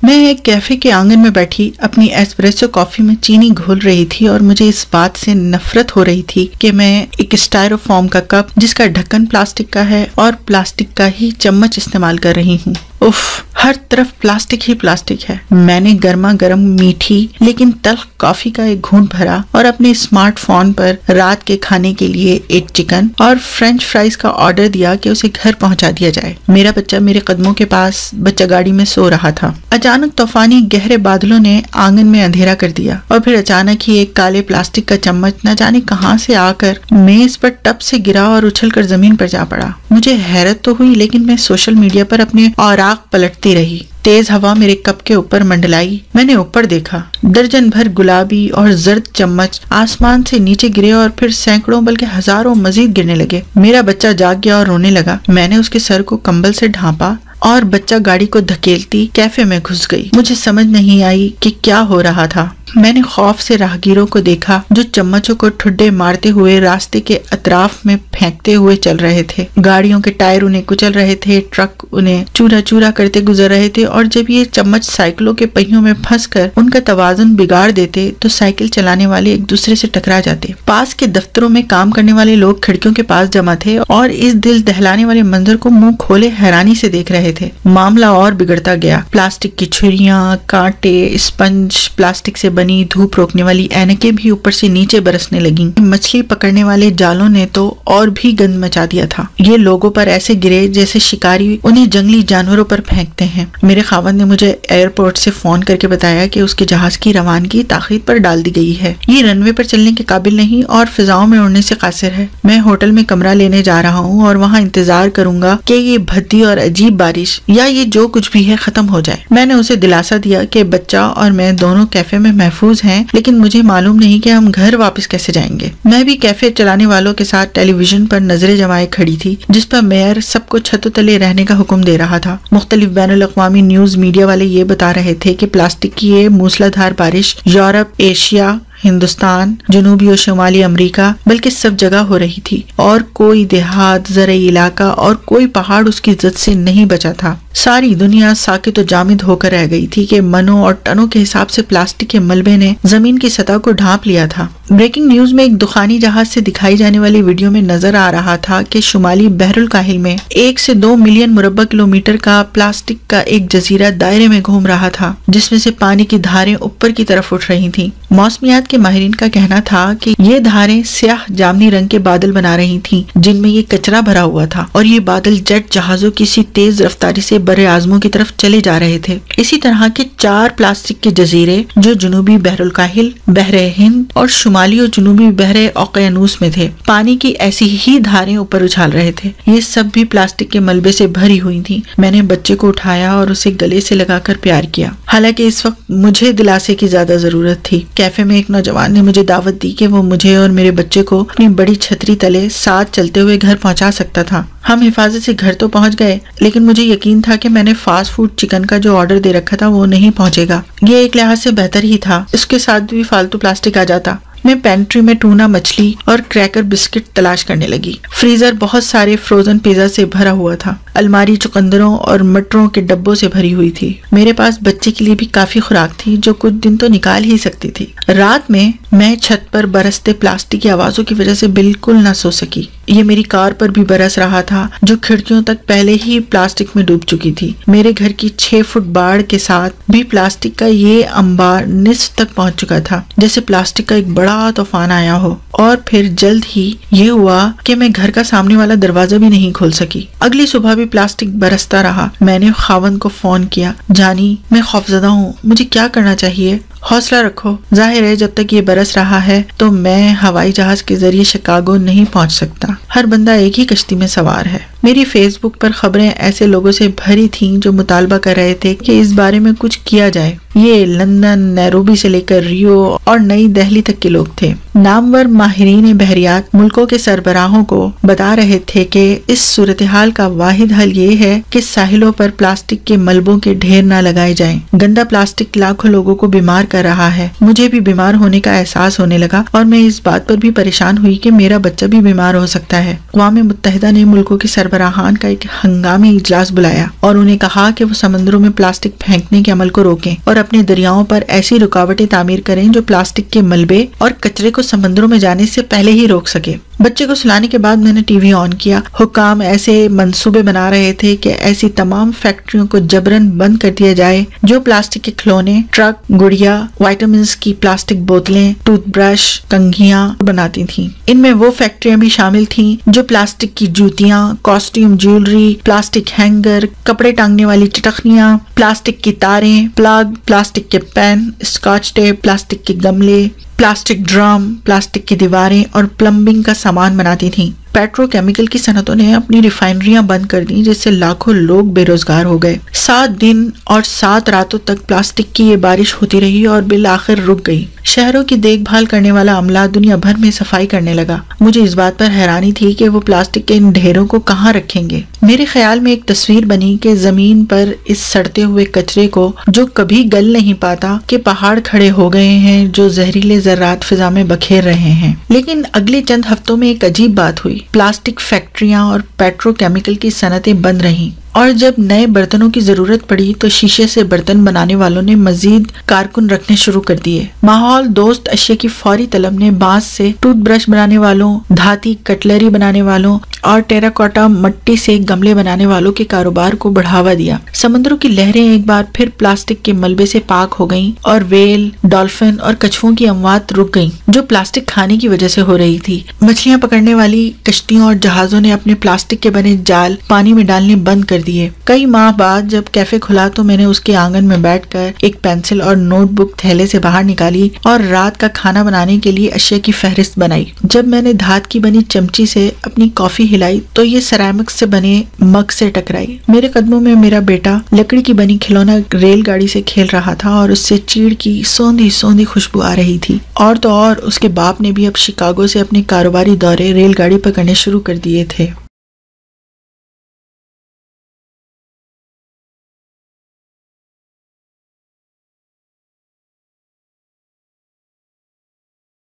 मैं एक कैफे के आंगन में बैठी अपनी एस्प्रेसो कॉफी में चीनी घोल रही थी और मुझे इस बात से नफरत हो रही थी कि मैं एक स्टायरोफॉर्म का कप जिसका ढक्कन प्लास्टिक का है और प्लास्टिक का ही चम्मच इस्तेमाल कर रही हूँ। उफ, हर तरफ प्लास्टिक ही प्लास्टिक है। मैंने गर्मा गर्म मीठी लेकिन तल्ख कॉफी का एक घूंट भरा और अपने स्मार्टफोन पर रात के खाने के लिए एक चिकन और फ्रेंच फ्राइज का ऑर्डर दिया कि उसे घर पहुंचा दिया जाए। मेरा बच्चा मेरे कदमों के पास बच्चा गाड़ी में सो रहा था। अचानक तूफानी गहरे बादलों ने आंगन में अंधेरा कर दिया और फिर अचानक ही एक काले प्लास्टिक का चम्मच न जाने कहां से आकर मेज पर टप से गिरा और उछलकर जमीन पर जा पड़ा। मुझे हैरत तो हुई, लेकिन मैं सोशल मीडिया पर अपने औराक पलटती रही। तेज हवा मेरे कप के ऊपर मंडलाई। मैंने ऊपर देखा, दर्जन भर गुलाबी और जर्द चम्मच आसमान से नीचे गिरे और फिर सैकड़ों बल्कि हजारों मजीद गिरने लगे। मेरा बच्चा जाग गया और रोने लगा। मैंने उसके सर को कंबल से ढांपा और बच्चा गाड़ी को धकेलती कैफे में घुस गई। मुझे समझ नहीं आई कि क्या हो रहा था। मैंने खौफ से राहगीरों को देखा जो चम्मचों को ठुड्डे मारते हुए रास्ते के अतराफ में फेंकते हुए चल रहे थे। गाड़ियों के टायर उन्हें कुचल रहे थे, ट्रक उन्हें चूरा चूरा करते गुजर रहे थे और जब ये चम्मच साइकिलों के पहियों में फंसकर उनका तवाजुन बिगाड़ देते तो साइकिल चलाने वाले एक दूसरे से टकरा जाते। पास के दफ्तरों में काम करने वाले लोग खिड़कियों के पास जमा थे और इस दिल दहलाने वाले मंजर को मुंह खोले हैरानी से देख रहे थे। मामला और बिगड़ता गया। प्लास्टिक की छुरियां, कांटे, स्पंज, प्लास्टिक से बनी धूप रोकने वाली ऐनकें भी ऊपर से नीचे बरसने लगीं। मछली पकड़ने वाले जालों ने तो और भी गंद मचा दिया था। ये लोगों पर ऐसे गिरे जैसे शिकारी उन्हें जंगली जानवरों पर फेंकते हैं। मेरे खावंद ने मुझे एयरपोर्ट से फोन करके बताया कि उसके जहाज की रवानगी ताखीर पर डाल दी गई है। ये रनवे पर चलने के काबिल नहीं और फिजाओं में उड़ने से कासिर है। मैं होटल में कमरा लेने जा रहा हूँ और वहाँ इंतजार करूंगा कि ये भद्दी और अजीब बारिश या ये जो कुछ भी है खत्म हो जाए। मैंने उसे दिलासा दिया कि बच्चा और मैं दोनों कैफे में महफूज हैं, लेकिन मुझे मालूम नहीं कि हम घर वापस कैसे जाएंगे। मैं भी कैफे चलाने वालों के साथ टेलीविजन पर नजरें जमाए खड़ी थी, जिस पर मेयर सबको छतों तले रहने का हुक्म दे रहा था। मुख्तलिफ बैनुल अक़वामी न्यूज मीडिया वाले ये बता रहे थे कि प्लास्टिक की ये मूसलाधार बारिश यूरोप, एशिया, हिंदुस्तान, जनूबी और शुमाली अमेरिका बल्कि सब जगह हो रही थी और कोई देहात, ज़राई इलाका और कोई पहाड़ उसकी जद से नहीं बचा था। सारी दुनिया साकित और जामिद होकर रह गई थी कि मनों और टनों के हिसाब से प्लास्टिक के मलबे ने जमीन की सतह को ढांप लिया था। ब्रेकिंग न्यूज में एक दुखानी जहाज से दिखाई जाने वाली वीडियो में नजर आ रहा था कि शुमाली बहरुल काहिल में 1 से 2 मिलियन मुरब्बा किलोमीटर का प्लास्टिक का एक जजीरा दायरे में घूम रहा था, जिसमें से पानी की धारें ऊपर की तरफ उठ रही थी। मौसमियात के माहिरीन का कहना था कि ये धारें स्याह जामनी रंग के बादल बना रही थीं, जिनमें ये कचरा भरा हुआ था और ये बादल जेट जहाजों की सी तेज रफ्तारी से बर्रे आज़मों की तरफ चले जा रहे थे। इसी तरह के 4 प्लास्टिक के जजीरे जो जनूबी बहरुल काहिल, बहरे हिंद और शुमाली और जनूबी बहरे औक़यानूस में थे, पानी की ऐसी ही धारें ऊपर उछाल रहे थे। ये सब भी प्लास्टिक के मलबे से भरी हुई थी। मैंने बच्चे को उठाया और उसे गले से लगाकर प्यार किया। हालांकि इस वक्त मुझे दिलासे की ज्यादा जरूरत थी। कैफे में एक नौजवान ने मुझे दावत दी कि वो मुझे और मेरे बच्चे को अपनी बड़ी छतरी तले साथ चलते हुए घर पहुंचा सकता था। हम हिफाजत से घर तो पहुंच गए, लेकिन मुझे यकीन था कि मैंने फास्ट फूड चिकन का जो ऑर्डर दे रखा था वो नहीं पहुंचेगा। ये एक लिहाज से बेहतर ही था, इसके साथ भी फालतू प्लास्टिक आ जाता। मैं पेंट्री में टूना मछली और क्रैकर बिस्किट तलाश करने लगी। फ्रीजर बहुत सारे फ्रोजन पिज्जा से भरा हुआ था। अलमारी चुकंदरों और मटरों के डब्बों से भरी हुई थी। मेरे पास बच्चे के लिए भी काफी खुराक थी जो कुछ दिन तो निकाल ही सकती थी। रात में मैं छत पर बरसते प्लास्टिक की आवाजों की वजह से बिल्कुल न सो सकी। ये मेरी कार पर भी बरस रहा था जो खिड़कियों तक पहले ही प्लास्टिक में डूब चुकी थी। मेरे घर की 6 फुट बाढ़ के साथ भी प्लास्टिक का ये अंबार निस्फ तक पहुंच चुका था, जैसे प्लास्टिक का एक बड़ा तूफान आया हो। और फिर जल्द ही ये हुआ कि मैं घर का सामने वाला दरवाजा भी नहीं खोल सकी। अगली सुबह भी प्लास्टिक बरसता रहा। मैंने खावंद को फोन किया, जानी मैं खौफजदा हूँ, मुझे क्या करना चाहिए? हौसला रखो, जाहिर है जब तक ये बरस रहा है तो मैं हवाई जहाज के जरिए शिकागो नहीं पहुंच सकता। हर बंदा एक ही कश्ती में सवार है। मेरी फेसबुक पर खबरें ऐसे लोगों से भरी थीं जो मुतालबा कर रहे थे कि इस बारे में कुछ किया जाए। ये लंदन, नैरोबी से लेकर रियो और नई दिल्ली तक के लोग थे। नामवर माहिरीन बहरियात मुल्कों के सरबराहों को बता रहे थे कि इस सूरत हाल का वाहिद हल ये है कि साहिलों पर प्लास्टिक के मलबों के ढेर न लगाए जाएं। गंदा प्लास्टिक लाखों लोगों को बीमार कर रहा है। मुझे भी बीमार होने का एहसास होने लगा और मैं इस बात पर भी परेशान हुई कि मेरा बच्चा भी बीमार हो सकता है। अक़वाम मुत्तहिदा ने मुल्कों के सरबराहान का एक हंगामी इजलास बुलाया और उन्हें कहा कि वो समंदरों में प्लास्टिक फेंकने के अमल को रोकें और अपने दरियाओं पर ऐसी रुकावटें तामीर करें जो प्लास्टिक के मलबे और कचरे को समंदरों में जाने से पहले ही रोक सके। बच्चे को सुलाने के बाद मैंने टीवी ऑन किया। हुक्काम ऐसे मंसूबे बना रहे थे कि ऐसी तमाम फैक्ट्रियों को जबरन बंद कर दिया जाए जो प्लास्टिक के खिलौने, ट्रक, गुड़िया, विटामिन की प्लास्टिक बोतलें, टूथब्रश, कंघियां बनाती थीं। इनमें वो फैक्ट्रियां भी शामिल थीं जो प्लास्टिक की जूतियां, कॉस्ट्यूम ज्वेलरी, प्लास्टिक हैंगर, कपड़े टांगने वाली चटखनियां, प्लास्टिक की तारें, प्लग, प्लास्टिक के पेन, स्कॉच टेप, प्लास्टिक के गमले, प्लास्टिक ड्रम, प्लास्टिक की दीवारें और प्लम्बिंग का सामान बनाती थीं। पेट्रोकेमिकल की सनतों ने अपनी रिफाइनरियां बंद कर दी जिससे लाखों लोग बेरोजगार हो गए। 7 दिन और 7 रातों तक प्लास्टिक की ये बारिश होती रही और बिल आखिर रुक गई। शहरों की देखभाल करने वाला अमला दुनिया भर में सफाई करने लगा। मुझे इस बात पर हैरानी थी कि वो प्लास्टिक के इन ढेरों को कहाँ रखेंगे। मेरे ख्याल में एक तस्वीर बनी कि जमीन पर इस सड़ते हुए कचरे को जो कभी गल नहीं पाता के पहाड़ खड़े हो गए हैं जो जहरीले ज़र्रात फिजा में बखेर रहे हैं। लेकिन अगले चंद हफ्तों में एक अजीब बात हुई। प्लास्टिक फैक्ट्रियां और पेट्रोकेमिकल की सनतें बंद रहीं और जब नए बर्तनों की जरूरत पड़ी तो शीशे से बर्तन बनाने वालों ने मजीद कारकुन रखने शुरू कर दिए। माहौल दोस्त अशिया की फौरी तलब ने बांस से टूथब्रश बनाने वालों, धाती कटलरी बनाने वालों और टेराकोटा मट्टी से गमले बनाने वालों के कारोबार को बढ़ावा दिया। समंदरों की लहरें एक बार फिर प्लास्टिक के मलबे से पाक हो गईं और व्हेल, डॉल्फिन और कछुओं की अमवात रुक गईं जो प्लास्टिक खाने की वजह से हो रही थी। मछलियां पकड़ने वाली कश्तियों और जहाजों ने अपने प्लास्टिक के बने जाल पानी में डालने बंद कर दिए। कई माह बाद जब कैफे खुला तो मैंने उसके आंगन में बैठकर एक पेंसिल और नोटबुक थैले से बाहर निकाली और रात का खाना बनाने के लिए अशिया की फहरिस्त बनाई। जब मैंने धात की बनी चमची से अपनी कॉफी हिलाई तो ये सेरामिक से बने मग से टकराई। मेरे कदमों में मेरा बेटा लकड़ी की बनी खिलौना रेलगाड़ी से खेल रहा था और उससे चीड़ की सौंधी सौंधी खुशबू आ रही थी। और तो और उसके बाप ने भी अब शिकागो से अपने कारोबारी दौरे रेलगाड़ी पर करने शुरू कर दिए थे।